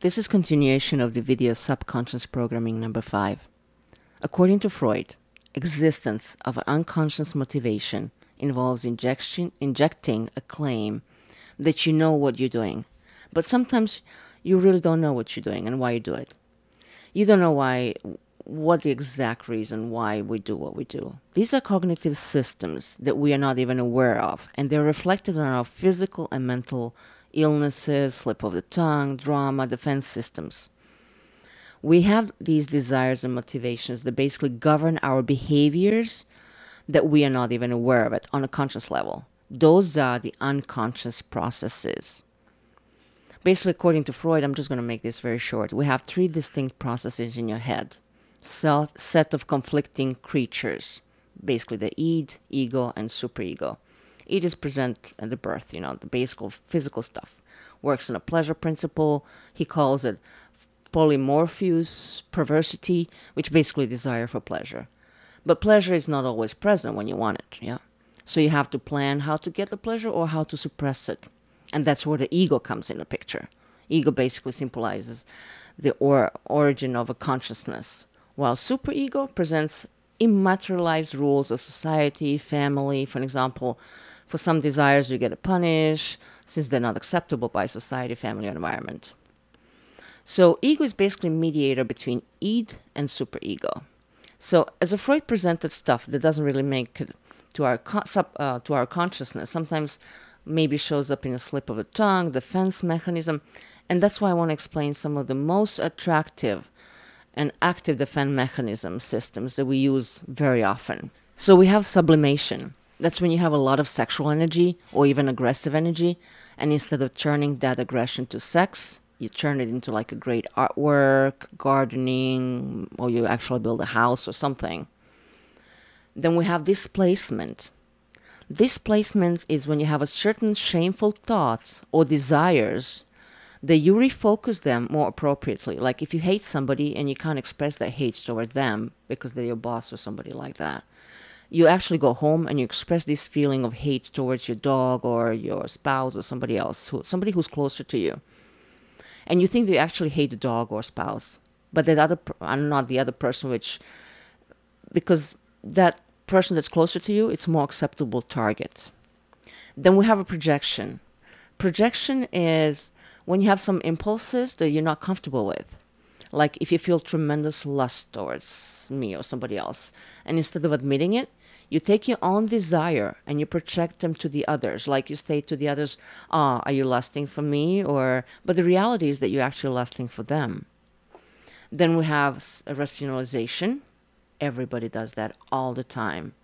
This is continuation of the video subconscious programming number 5. According to Freud, existence of an unconscious motivation involves injecting a claim that you know what you're doing, but sometimes you really don't know what you're doing and why you do it. You don't know what the exact reason why we do what we do. These are cognitive systems that we are not even aware of, and they're reflected on our physical and mental illnesses, slip of the tongue, drama, defense systems. We have these desires and motivations that basically govern our behaviors that we are not even aware of it on a conscious level. Those are the unconscious processes. Basically, according to Freud, I'm just going to make this very short. We have 3 distinct processes in your head. Set of conflicting creatures. Basically, the id, ego, and superego. Id is present at the birth, the basic physical stuff. Works on a pleasure principle. He calls it polymorpheus, perversity, which basically desire for pleasure. But pleasure is not always present when you want it, yeah? So you have to plan how to get the pleasure or how to suppress it. And that's where the ego comes in the picture. Ego basically symbolizes the origin of a consciousness, while superego presents immaterialized rules of society, family. For example, for some desires you get punished since they're not acceptable by society, family, or environment. So ego is basically a mediator between id and superego. So as a Freud presented stuff that doesn't really make it to our consciousness, sometimes maybe shows up in a slip of a tongue, defense mechanism, and that's why I want to explain some of the most attractive and active defense mechanism systems that we use very often. So we have sublimation. That's when you have a lot of sexual energy or even aggressive energy, and instead of turning that aggression to sex, you turn it into like a great artwork, gardening, or you actually build a house or something. Then we have displacement. Displacement is when you have a certain shameful thoughts or desires that you refocus them more appropriately. Like if you hate somebody and you can't express that hate toward them because they're your boss or somebody like that, you actually go home and you express this feeling of hate towards your dog or your spouse or somebody else, somebody who's closer to you. And you think that you actually hate the dog or spouse, but that not the other person, because that person that's closer to you, it's more acceptable target. Then we have a projection. Projection is when you have some impulses that you're not comfortable with. Like if you feel tremendous lust towards me or somebody else, and instead of admitting it, you take your own desire and you project them to the others. Like you say to the others, are you lusting for me? But the reality is that you're actually lusting for them. Then we have a rationalization. Everybody does that all the time.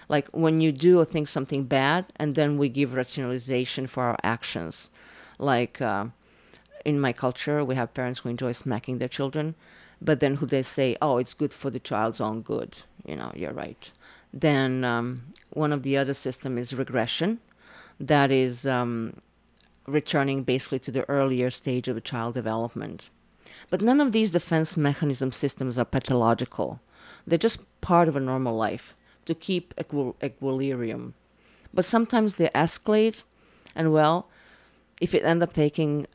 Like when you do or think something bad, and then we give rationalization for our actions. Like in my culture, we have parents who enjoy smacking their children, but then who they say, oh, it's good for the child's own good. You're right. Then one of the other system is regression. That is returning basically to the earlier stage of a child development. But none of these defense mechanism systems are pathological. They're just part of a normal life to keep equilibrium. But sometimes they escalate, and well, if it ends up taking...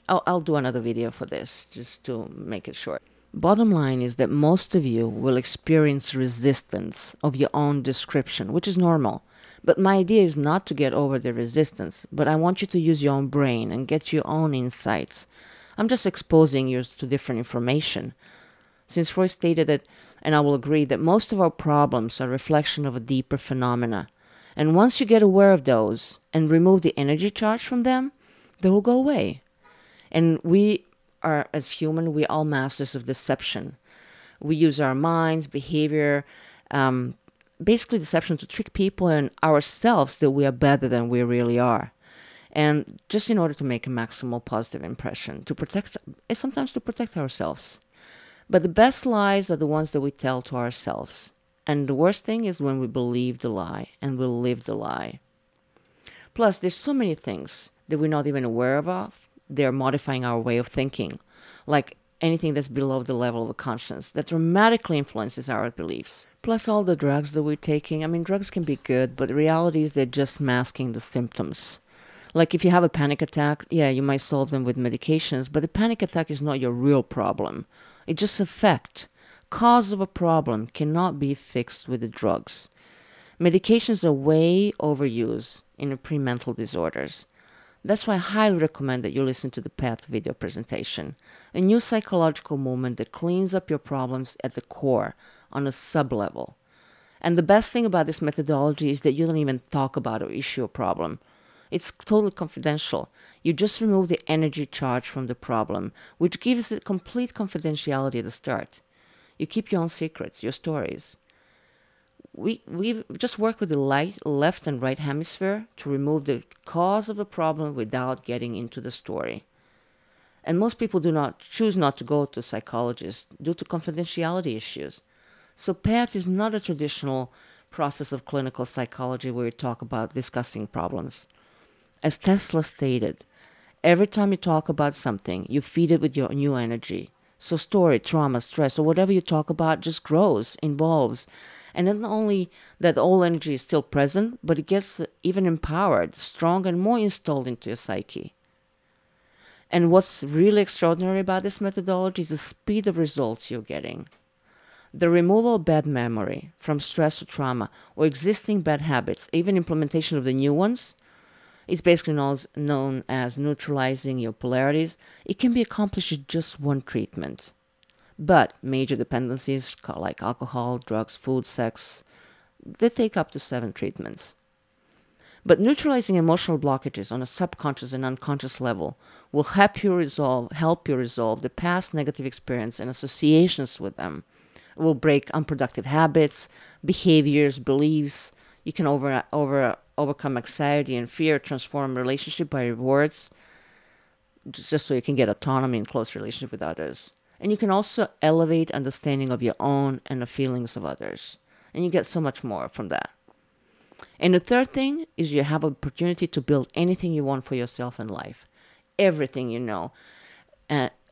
I'll do another video for this, just to make it short. Bottom line is that most of you will experience resistance of your own description, which is normal. But my idea is not to get over the resistance, but I want you to use your own brain and get your own insights. I'm just exposing you to different information. Since Freud stated that, and I will agree, that most of our problems are a reflection of a deeper phenomena. And once you get aware of those and remove the energy charge from them, they will go away. And we are, as human, we all masters of deception. We use our minds, behavior, basically deception to trick people and ourselves that we are better than we really are. And just in order to make a maximal positive impression, sometimes to protect ourselves. But the best lies are the ones that we tell to ourselves. And the worst thing is when we believe the lie and we live the lie. Plus, there's so many things that we're not even aware of. They're modifying our way of thinking. Like anything that's below the level of conscience that dramatically influences our beliefs. Plus all the drugs that we're taking. I mean, drugs can be good, but the reality is they're just masking the symptoms. Like if you have a panic attack, yeah, you might solve them with medications, but the panic attack is not your real problem. It's just a fact. Cause of a problem cannot be fixed with the drugs. Medications are way overused in pre-mental disorders. That's why I highly recommend that you listen to the PATH video presentation, a new psychological movement that cleans up your problems at the core on a sub-level. And the best thing about this methodology is that you don't even talk about or issue a problem. It's totally confidential. You just remove the energy charge from the problem, which gives it complete confidentiality at the start. You keep your own secrets, your stories. We just work with the left and right hemisphere to remove the cause of a problem without getting into the story. And most people choose not to go to psychologists due to confidentiality issues. So PATH is not a traditional process of clinical psychology where you talk about discussing problems. As Tesla stated, every time you talk about something, you feed it with your new energy. So story, trauma, stress, or whatever you talk about just grows, evolves. And not only that old energy is still present, but it gets even empowered, strong, and more installed into your psyche. And what's really extraordinary about this methodology is the speed of results you're getting. The removal of bad memory from stress or trauma or existing bad habits, even implementation of the new ones, is basically known as neutralizing your polarities. It can be accomplished with just one treatment. But major dependencies like alcohol, drugs, food, sex, they take up to 7 treatments. But neutralizing emotional blockages on a subconscious and unconscious level will help you resolve the past negative experience and associations with them. It will break unproductive habits, behaviors, beliefs. You can overcome anxiety and fear, transform relationship by rewards, just so you can get autonomy in close relationship with others. And you can also elevate understanding of your own and the feelings of others. And you get so much more from that. And the third thing is you have an opportunity to build anything you want for yourself in life. Everything you know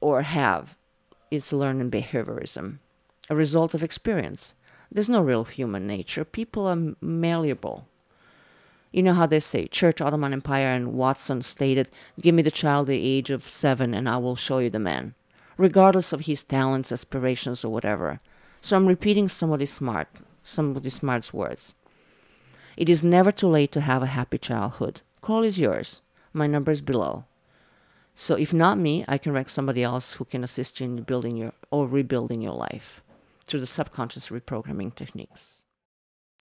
or have is learned in behaviorism, a result of experience. There's no real human nature. People are malleable. You know how they say, Church, Ottoman Empire, and Watson stated, give me the child the age of 7 and I will show you the man, regardless of his talents, aspirations, or whatever. So I'm repeating some of these smart words. It is never too late to have a happy childhood. Call is yours. My number is below. So if not me, I can rec somebody else who can assist you in building or rebuilding your life through the subconscious reprogramming techniques.